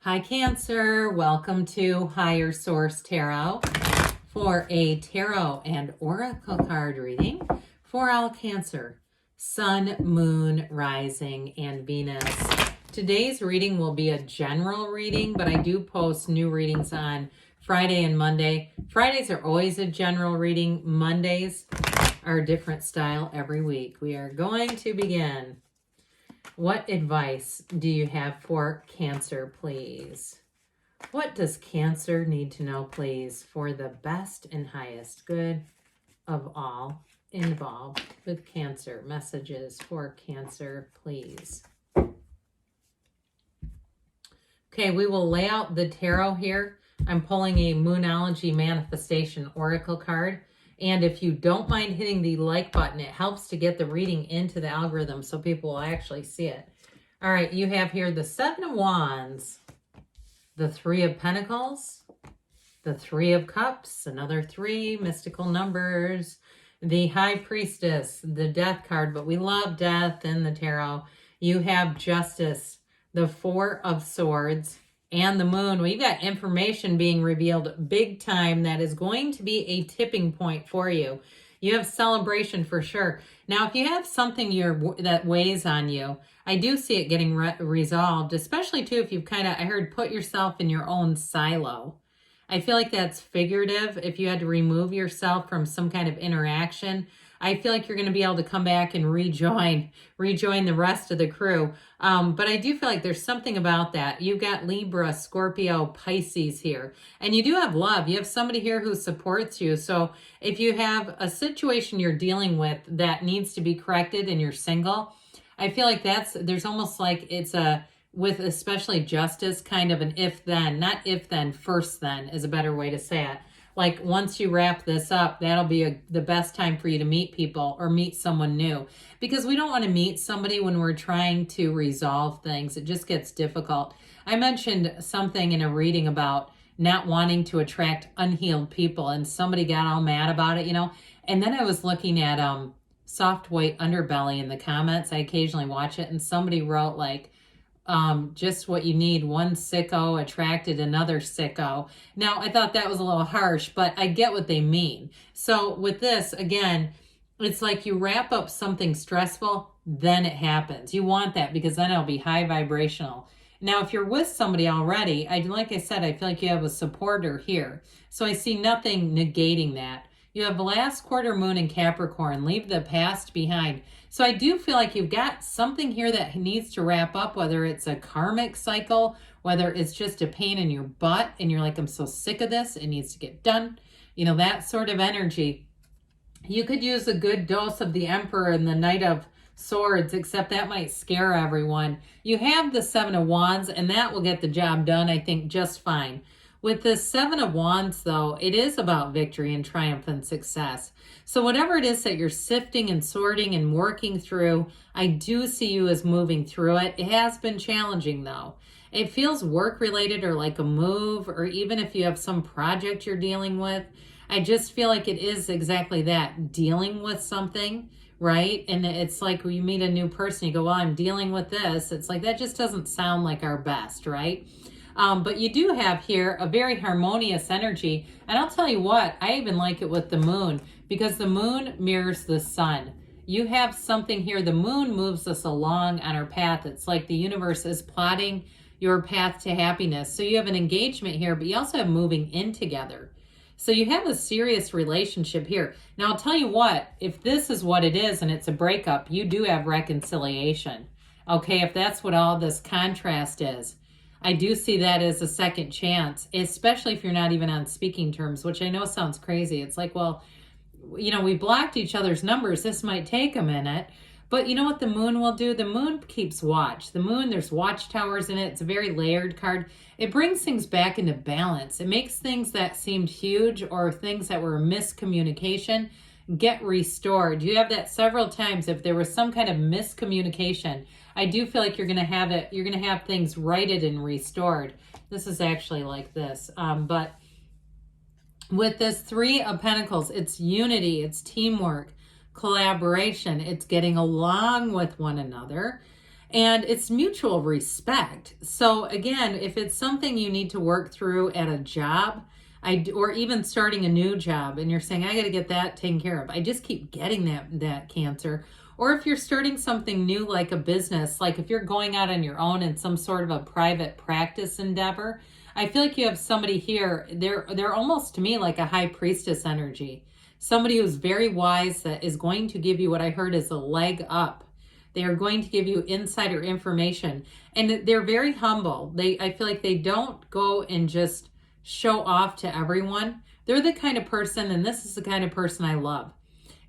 Hi Cancer, welcome to Higher Source Tarot for a tarot and oracle card reading for all Cancer, Sun, Moon, Rising, and Venus. Today's reading will be a general reading, but I do post new readings on Friday and Monday. Fridays are always a general reading. Mondays are a different style every week. We are going to begin. What advice do you have for Cancer, please? What does Cancer need to know, please, for the best and highest good of all involved with Cancer? Messages for Cancer, please. Okay, we will lay out the tarot here. I'm pulling a Moonology Manifestation Oracle card. And if you don't mind hitting the like button, it helps to get the reading into the algorithm so people will actually see it. All right, you have here the Seven of Wands, the Three of Pentacles, the Three of Cups, another three mystical numbers, the High Priestess, the Death card, but we love death in the tarot. You have Justice, the Four of Swords, and the Moon. We've got information being revealed big time that is going to be a tipping point for you. You have celebration for sure. Now, if you have something that weighs on you, I do see it getting resolved, especially too if you've kind of, I heard, put yourself in your own silo. I feel like that's figurative. If you had to remove yourself from some kind of interaction, I feel like you're going to be able to come back and rejoin the rest of the crew. But I do feel like there's something about that. You've got Libra, Scorpio, Pisces here. And you do have love. You have somebody here who supports you. So if you have a situation you're dealing with that needs to be corrected and you're single, I feel like there's almost like it's with especially Justice, kind of an if-then, not if-then, first-then is a better way to say it. Like once you wrap this up, that'll be the best time for you to meet people or meet someone new. Because we don't want to meet somebody when we're trying to resolve things. It just gets difficult. I mentioned something in a reading about not wanting to attract unhealed people, and somebody got all mad about it, And then I was looking at Soft White Underbelly in the comments. I occasionally watch it, and somebody wrote like, just what you need. One sicko attracted another sicko. Now, I thought that was a little harsh, but I get what they mean. So with this, again, it's like you wrap up something stressful, then it happens. You want that because then it'll be high vibrational. Now, if you're with somebody already, like I said, I feel like you have a supporter here. So I see nothing negating that. You have last quarter moon in Capricorn. Leave the past behind. So I do feel like you've got something here that needs to wrap up, whether it's a karmic cycle, whether it's just a pain in your butt and you're like, I'm so sick of this, it needs to get done. That sort of energy. You could use a good dose of the Emperor and the Knight of Swords, except that might scare everyone. You have the Seven of Wands, and that will get the job done, I think, just fine. With the Seven of Wands, though, it is about victory and triumph and success. So whatever it is that you're sifting and sorting and working through, I do see you as moving through it. It has been challenging, though. It feels work-related or like a move, or even if you have some project you're dealing with, I just feel like it is exactly that, dealing with something, right? And it's like when you meet a new person, you go, well, I'm dealing with this. It's like, that just doesn't sound like our best, right? But you do have here a very harmonious energy. And I'll tell you what, I even like it with the moon because the moon mirrors the sun. You have something here. The moon moves us along on our path. It's like the universe is plotting your path to happiness. So you have an engagement here, but you also have moving in together. So you have a serious relationship here. Now, I'll tell you what, if this is what it is and it's a breakup, you do have reconciliation. Okay, if that's what all this contrast is. I do see that as a second chance, especially if you're not even on speaking terms, which I know sounds crazy. It's like, well, we blocked each other's numbers. This might take a minute. But you know what the moon will do? The moon keeps watch. The moon, there's watchtowers in it. It's a very layered card. It brings things back into balance. It makes things that seemed huge or things that were miscommunication get restored. You have that several times. If there was some kind of miscommunication, I do feel like you're going to have it. You're going to have things righted and restored. This is actually like this. But with this Three of Pentacles, it's unity, it's teamwork, collaboration, it's getting along with one another. And it's mutual respect. So again, if it's something you need to work through at a job, or even starting a new job, and you're saying, I got to get that taken care of. I just keep getting that Cancer. Or if you're starting something new, like a business, like if you're going out on your own in some sort of a private practice endeavor, I feel like you have somebody here. They're almost to me like a high priestess energy. Somebody who's very wise that is going to give you what I heard is a leg up. They are going to give you insider information, and they're very humble. I feel like they don't go and just show off to everyone. They're the kind of person, and this is the kind of person I love.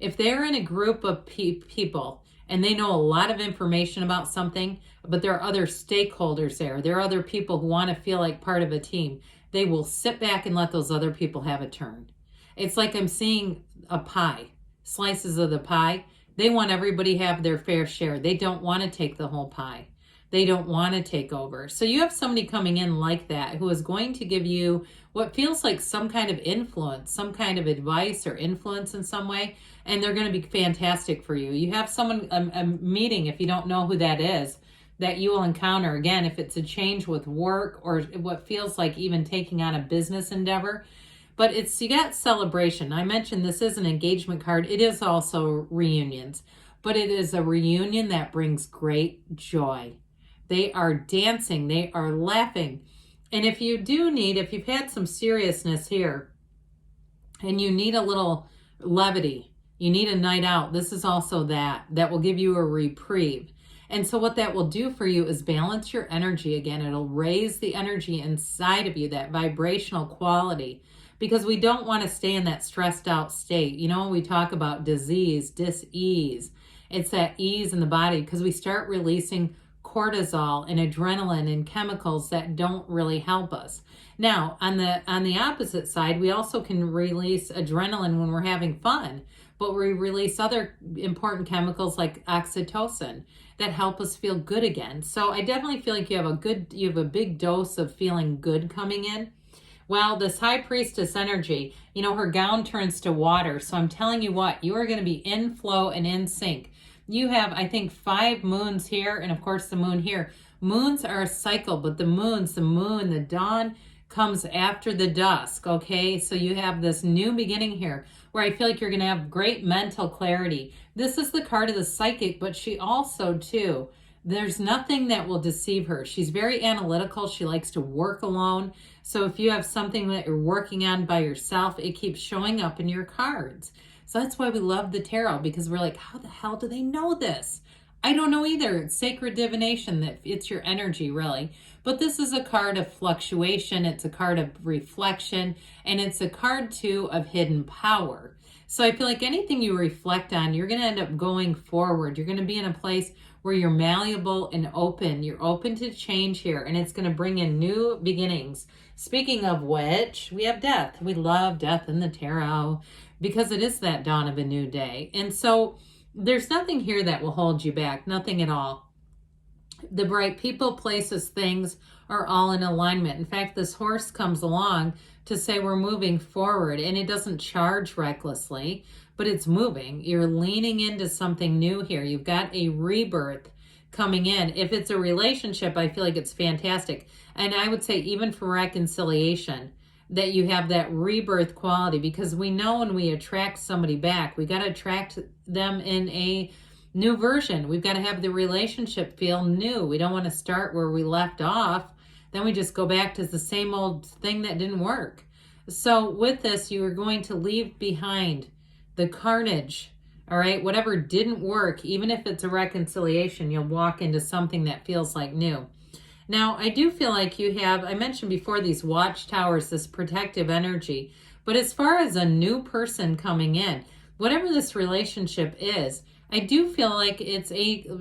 If they're in a group of people and they know a lot of information about something, but there are other stakeholders there are other people who want to feel like part of a team, they will sit back and let those other people have a turn. It's like I'm seeing a pie, slices of the pie. They want everybody to have their fair share. They don't want to take the whole pie. They don't want to take over. So you have somebody coming in like that who is going to give you what feels like some kind of influence, some kind of advice or influence in some way, and they're going to be fantastic for you. You have someone, a meeting, if you don't know who that is, that you will encounter. Again, if it's a change with work or what feels like even taking on a business endeavor. But you got celebration. I mentioned this is an engagement card. It is also reunions, but it is a reunion that brings great joy. They are dancing, they are laughing. And if you've had some seriousness here and you need a little levity, you need a night out, this is also that will give you a reprieve. And so what that will do for you is balance your energy again. It'll raise the energy inside of you, that vibrational quality, because we don't want to stay in that stressed out state. You know, when we talk about disease, dis-ease, it's that ease in the body because we start releasing cortisol and adrenaline and chemicals that don't really help us. Now, on the opposite side, we also can release adrenaline when we're having fun, but we release other important chemicals like oxytocin that help us feel good again. So I definitely feel like you have a big dose of feeling good coming in. Well, this high priestess energy, you know, her gown turns to water. So I'm telling you what, you are going to be in flow and in sync. You have, I think, 5 moons here, and of course the moon here. Moons are a cycle, but the moon, the dawn comes after the dusk, okay? So you have this new beginning here where I feel like you're going to have great mental clarity. This is the card of the psychic, but she also, too, there's nothing that will deceive her. She's very analytical. She likes to work alone. So if you have something that you're working on by yourself, it keeps showing up in your cards. So that's why we love the tarot, because we're like, how the hell do they know this? I don't know either. It's sacred divination, that it's your energy, really. But this is a card of fluctuation. It's a card of reflection. And it's a card, too, of hidden power. So I feel like anything you reflect on, you're going to end up going forward. You're going to be in a place where you're malleable and open. You're open to change here, and it's going to bring in new beginnings. Speaking of which, we have death. We love death in the tarot because it is that dawn of a new day. And so there's nothing here that will hold you back, nothing at all. The bright people, places, things are all in alignment. In fact, this horse comes along to say we're moving forward, and it doesn't charge recklessly, but it's moving. You're leaning into something new here. You've got a rebirth coming in. If it's a relationship, I feel like it's fantastic. And I would say even for reconciliation, that you have that rebirth quality, because we know when we attract somebody back, we got to attract them in a new version. We've got to have the relationship feel new. We don't want to start where we left off. Then we just go back to the same old thing that didn't work. So with this, you are going to leave behind the carnage, all right? Whatever didn't work, even if it's a reconciliation, you'll walk into something that feels like new. Now, I do feel like you have, I mentioned before, these watchtowers, this protective energy. But as far as a new person coming in, whatever this relationship is, I do feel like it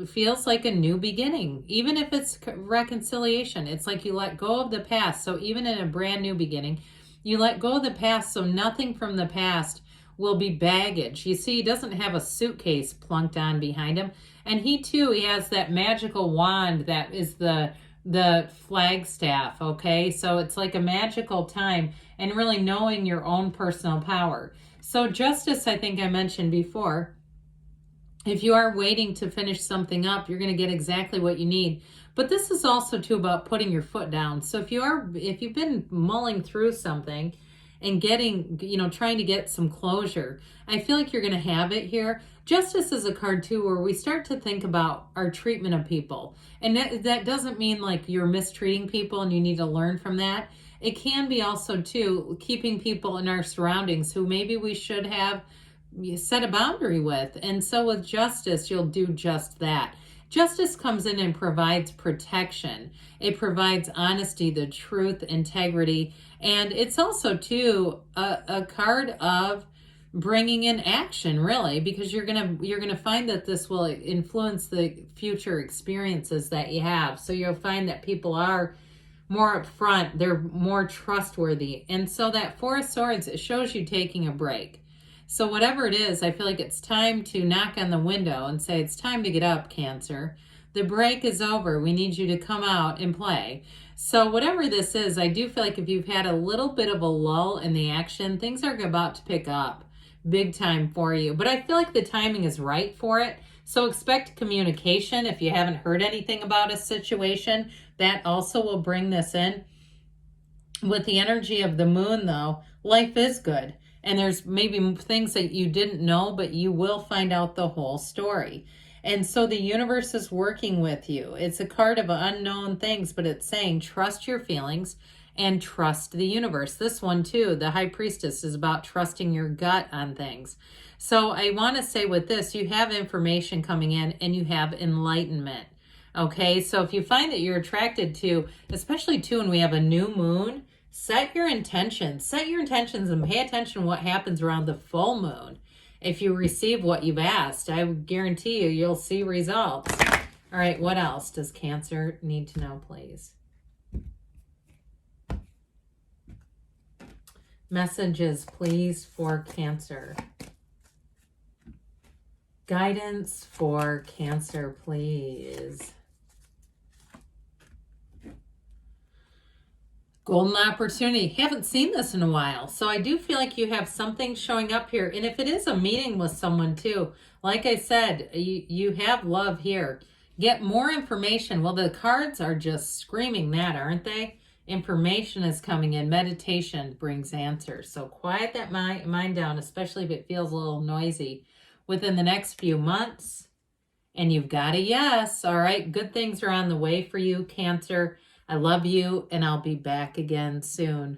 feels like a new beginning. Even if it's reconciliation, it's like you let go of the past. So even in a brand new beginning, you let go of the past, so nothing from the past will be baggage. You see, he doesn't have a suitcase plunked on behind him. And he has that magical wand that is the flagstaff, okay? So it's like a magical time and really knowing your own personal power. So justice, I think I mentioned before, If you are waiting to finish something up, you're going to get exactly what you need. But this is also too about putting your foot down. So if you've been mulling through something and getting, trying to get some closure, I feel like you're going to have it here. Justice is a card too, where we start to think about our treatment of people. And that doesn't mean like you're mistreating people and you need to learn from that. It can be also too keeping people in our surroundings who maybe we should have set a boundary with. And so with justice, you'll do just that. Justice comes in and provides protection. It provides honesty, the truth, integrity, and it's also too a card of bringing in action, really, because you're gonna find that this will influence the future experiences that you have. So you'll find that people are more upfront, they're more trustworthy, and so that Four of Swords, it shows you taking a break. So whatever it is, I feel like it's time to knock on the window and say, it's time to get up, Cancer. The break is over. We need you to come out and play. So whatever this is, I do feel like if you've had a little bit of a lull in the action, things are about to pick up big time for you. But I feel like the timing is right for it. So expect communication. If you haven't heard anything about a situation, that also will bring this in. With the energy of the moon, though, life is good. And there's maybe things that you didn't know, but you will find out the whole story. And so the universe is working with you. It's a card of unknown things, but it's saying trust your feelings and trust the universe. This one too, the High Priestess, is about trusting your gut on things. So I want to say with this, you have information coming in and you have enlightenment. Okay, so if you find that you're attracted to, especially too when we have a new moon, set your intentions and pay attention to what happens around the full moon. If you receive what you've asked, I guarantee you'll see results. All right, what else does Cancer need to know, please? Messages, please, for Cancer. Guidance for Cancer, please. Golden opportunity. Haven't seen this in a while. So I do feel like you have something showing up here. And if it is a meeting with someone too, like I said, you have love here. Get more information. Well, the cards are just screaming that, aren't they? Information is coming in. Meditation brings answers. So quiet that mind down, especially if it feels a little noisy within the next few months. And you've got a yes. All right. Good things are on the way for you, Cancer. I love you, and I'll be back again soon.